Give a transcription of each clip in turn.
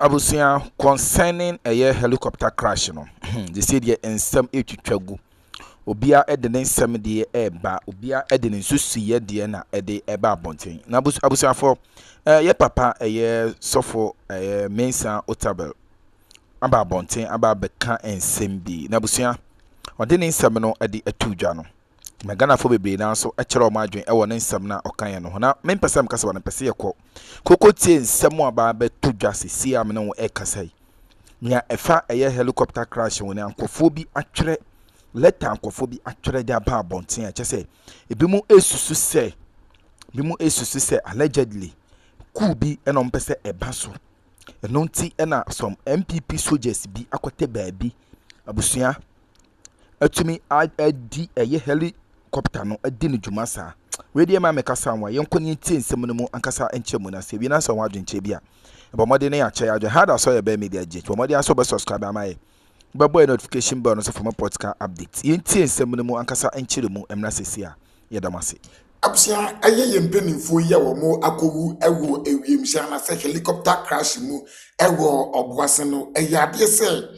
Abusia concerning a helicopter crash no. They said ye ensem etwitwagu. Obia ede ne nsem de eba, obia ede ne nsusuye de na ede eba abonten. Na abusia for ye papa sofo Mensah Otabil. Aba abonten aba beka ensem bi. Na abusia ode ne nsem no ede atudwa no. Magana fo bebre na so akere o ma adwen e wo ne nsem na okan no. Na mempesam kasa wo ne pese ye koko tie nsem aba betudwa sisi am no e kasai. Nya efa helicopter crash woni ankofo bi atwere letter ankofo bi atwere de aba abonten a kyese ebimu esusu se allegedly ku bi eno mpese eba so eno nti ena some Npp Soldiers bi akote baabi abusua atumi adi helicopter no adi ne dwuma saa wedi ma mekasa anwa yenkoni tie nsem no mu ankasa enchemu na se bi na so wadwenche bi a bomode ne yache adwe hada so ye be media je bomode aso be subscribe amaye be boy notification bell no so for my podcast update yentie nsem no mu ankasa enchire mu emra sesi a yedamase Absia aye mpenimfo yi wo mo akowu ewo ewiem sha na se helicopter crash mu ewo oboase no eyade se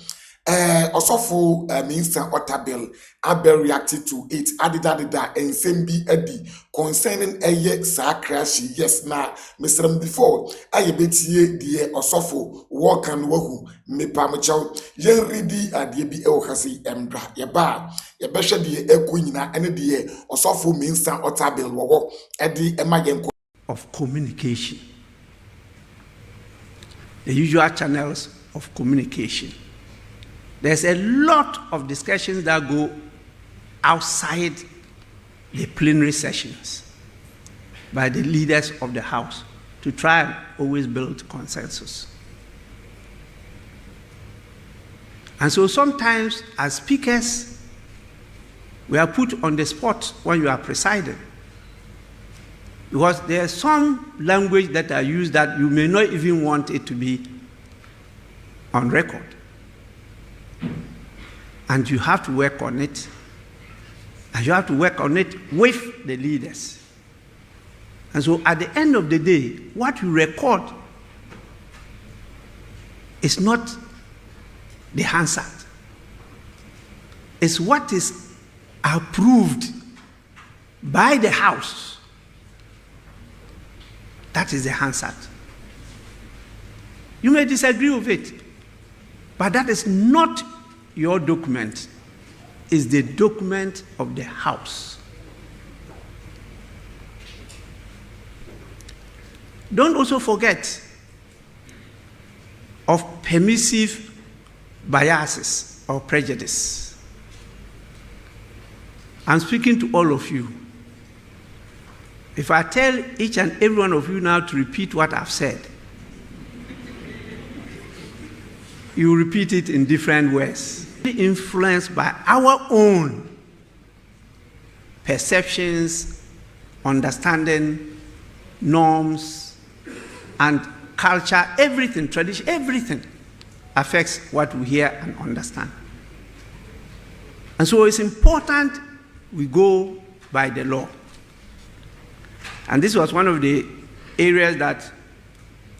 Osofo Mensah Otabil Abel reacted to it adida ensem bi adi concerning sa crash yes na Mr. before aye betie die Osofo work and wahu mepa mchaw yen redi adie bi e okase emdra ye ba ye behwe die ekonyina ene die Osofo Mensah Otabil wo edi ema yen of communication, the usual channels of communication. There's a lot of discussions that go outside the plenary sessions by the leaders of the House to try and always build consensus. And so sometimes as speakers, we are put on the spot when you are presiding, because there's some language that are used that you may not even want it to be on record. And you have to work on it. And you have to work on it with the leaders. And so at the end of the day, what you record is not the Hansard. It's what is approved by the House. That is the Hansard. You may disagree with it, but that is not your document. It's the document of the House. Don't also forget of permissive biases or prejudice. I'm speaking to all of you. If I tell each and every one of you now to repeat what I've said, you repeat it in different ways. Influenced by our own perceptions, understanding, norms, and culture, everything, tradition, everything affects what we hear and understand. And so it's important we go by the law. And this was one of the areas that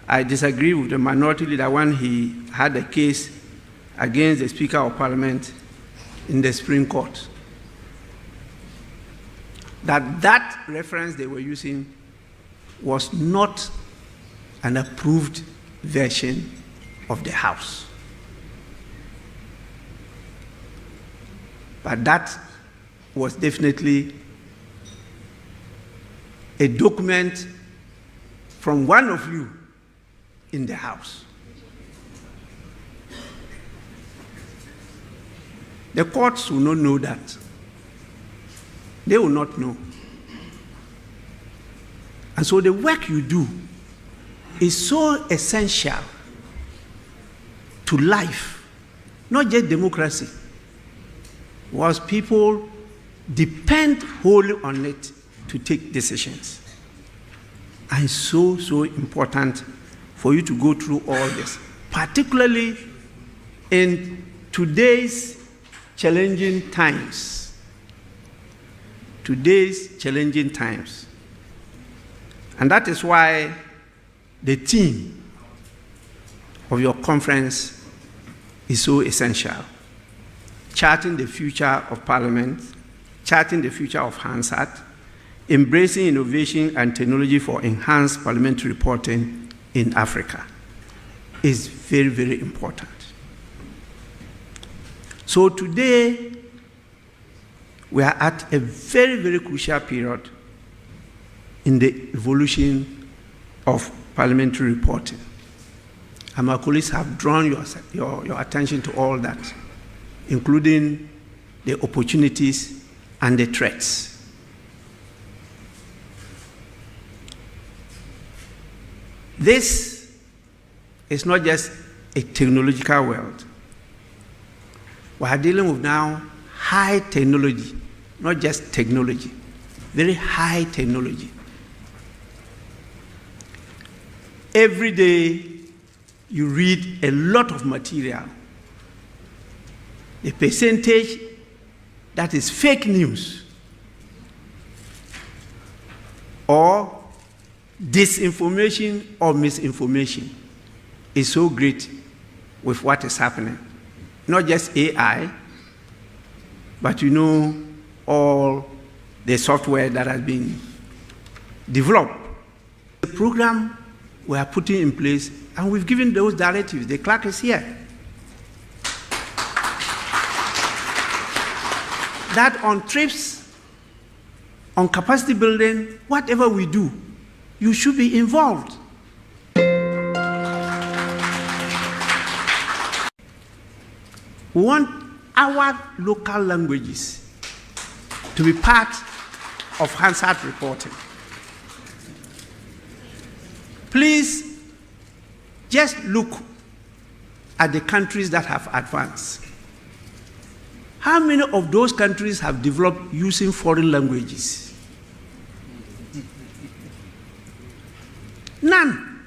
I disagree with the minority leader when he had a case against the Speaker of Parliament in the Supreme Court. That reference they were using was not an approved version of the House. But that was definitely a document from one of you in the House. The courts will not know that. They will not know. And so the work you do is so essential to life, not just democracy, because people depend wholly on it to take decisions. And it's so, so important for you to go through all this, particularly in today's challenging times. Today's challenging times. And that is why the team of your conference is so essential. Charting the future of Parliament, charting the future of Hansard, embracing innovation and technology for enhanced parliamentary reporting in Africa is very, very important. So today, we are at a very, very crucial period in the evolution of parliamentary reporting. And my colleagues have drawn your attention to all that, including the opportunities and the threats. This is not just a technological world. We are dealing with now high technology, not just technology, very high technology. Every day you read a lot of material. The percentage that is fake news or disinformation or misinformation is so great with what is happening. Not just AI, but you know all the software that has been developed. The program we are putting in place, and we've given those directives. The clerk is here. That on trips, on capacity building, whatever we do, you should be involved. We want our local languages to be part of Hansard reporting. Please just look at the countries that have advanced. How many of those countries have developed using foreign languages? None.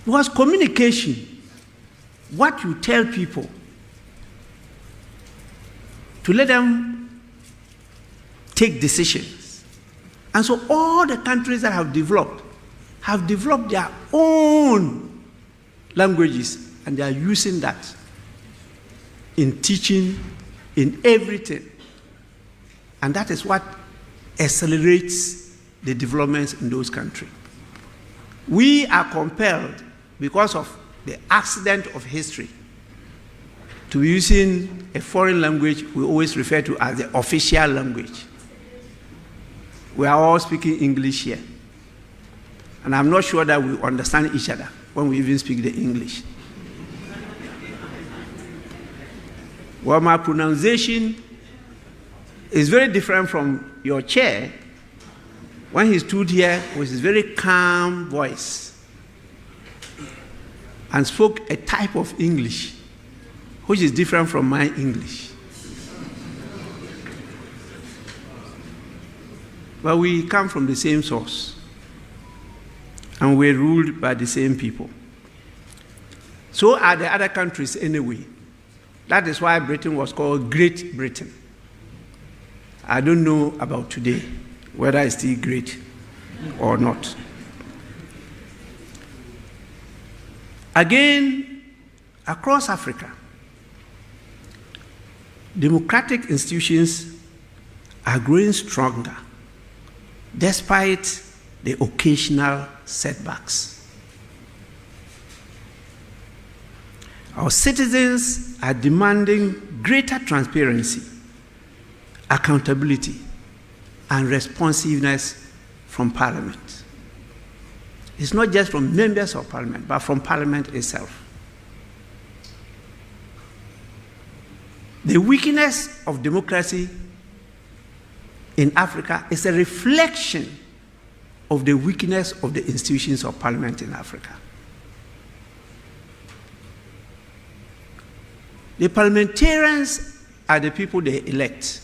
Because communication, what you tell people, to let them take decisions. And so all the countries that have developed their own languages, and they are using that in teaching, in everything. And that is what accelerates the developments in those countries. We are compelled, because of the accident of history, to be using a foreign language we always refer to as the official language. We are all speaking English here. And I'm not sure that we understand each other when we even speak the English. Well, my pronunciation is very different from your chair when he stood here with his very calm voice and spoke a type of English which is different from my English. But we come from the same source, and we're ruled by the same people. So are the other countries anyway. That is why Britain was called Great Britain. I don't know about today, whether it's still great or not. Again, across Africa, democratic institutions are growing stronger despite the occasional setbacks. Our citizens are demanding greater transparency, accountability, and responsiveness from Parliament. It's not just from members of Parliament, but from Parliament itself. The weakness of democracy in Africa is a reflection of the weakness of the institutions of Parliament in Africa. The parliamentarians are the people they elect.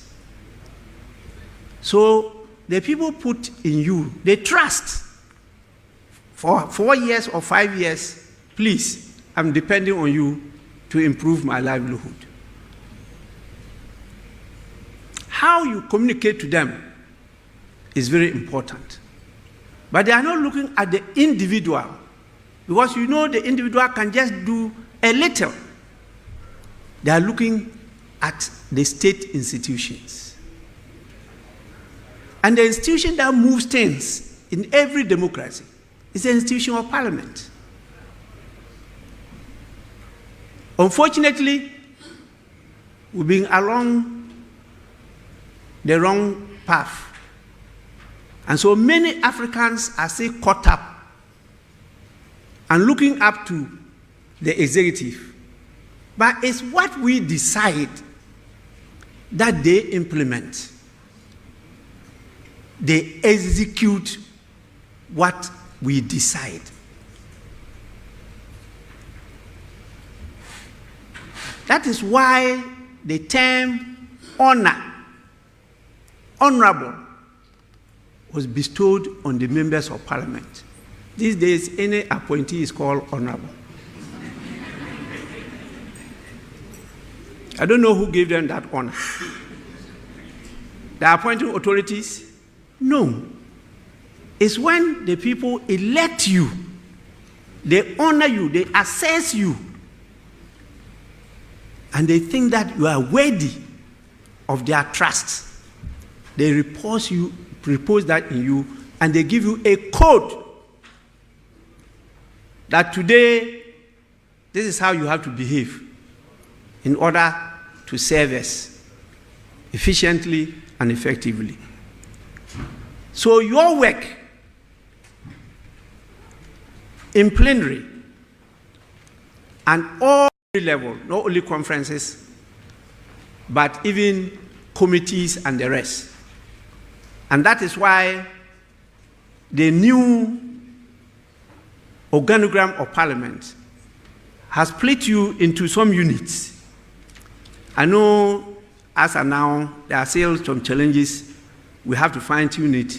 So the people put in you, they trust. For 4 years or 5 years, please, I'm depending on you to improve my livelihood. How you communicate to them is very important. But they are not looking at the individual Because you know the individual can just do a little. They are looking at the state institutions. And the institution that moves things in every democracy is the institution of parliament. Unfortunately, we've been along the wrong path. And so many Africans are still caught up and looking up to the executive. But it's what we decide that they implement. They execute what we decide. That is why the term honorable, was bestowed on the members of parliament. These days, any appointee is called honorable. I don't know who gave them that honor. The appointing authorities? No. It's when the people elect you, they honor you, they assess you, and they think that you are worthy of their trust. They repose that in you, and they give you a code that today, this is how you have to behave in order to serve us efficiently and effectively. So your work in plenary and all level, not only conferences, but even committees and the rest. And that is why the new organogram of parliament has split you into some units. I know as of now, there are still some challenges. We have to fine-tune it.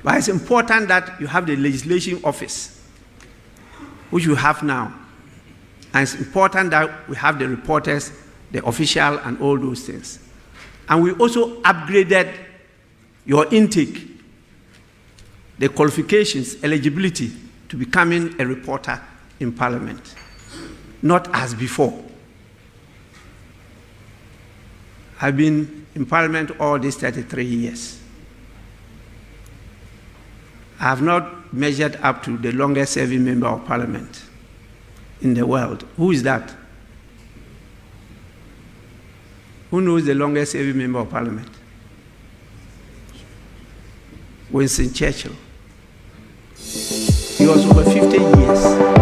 But it's important that you have the legislation office, which you have now. And it's important that we have the reporters, the official, and all those things. And we also upgraded your intake, the qualifications, eligibility to becoming a reporter in parliament. Not as before. I've been in parliament all these 33 years. I have not measured up to the longest serving member of parliament in the world. Who is that? Who knows the longest serving member of parliament? Winston Churchill. He was over 50 years.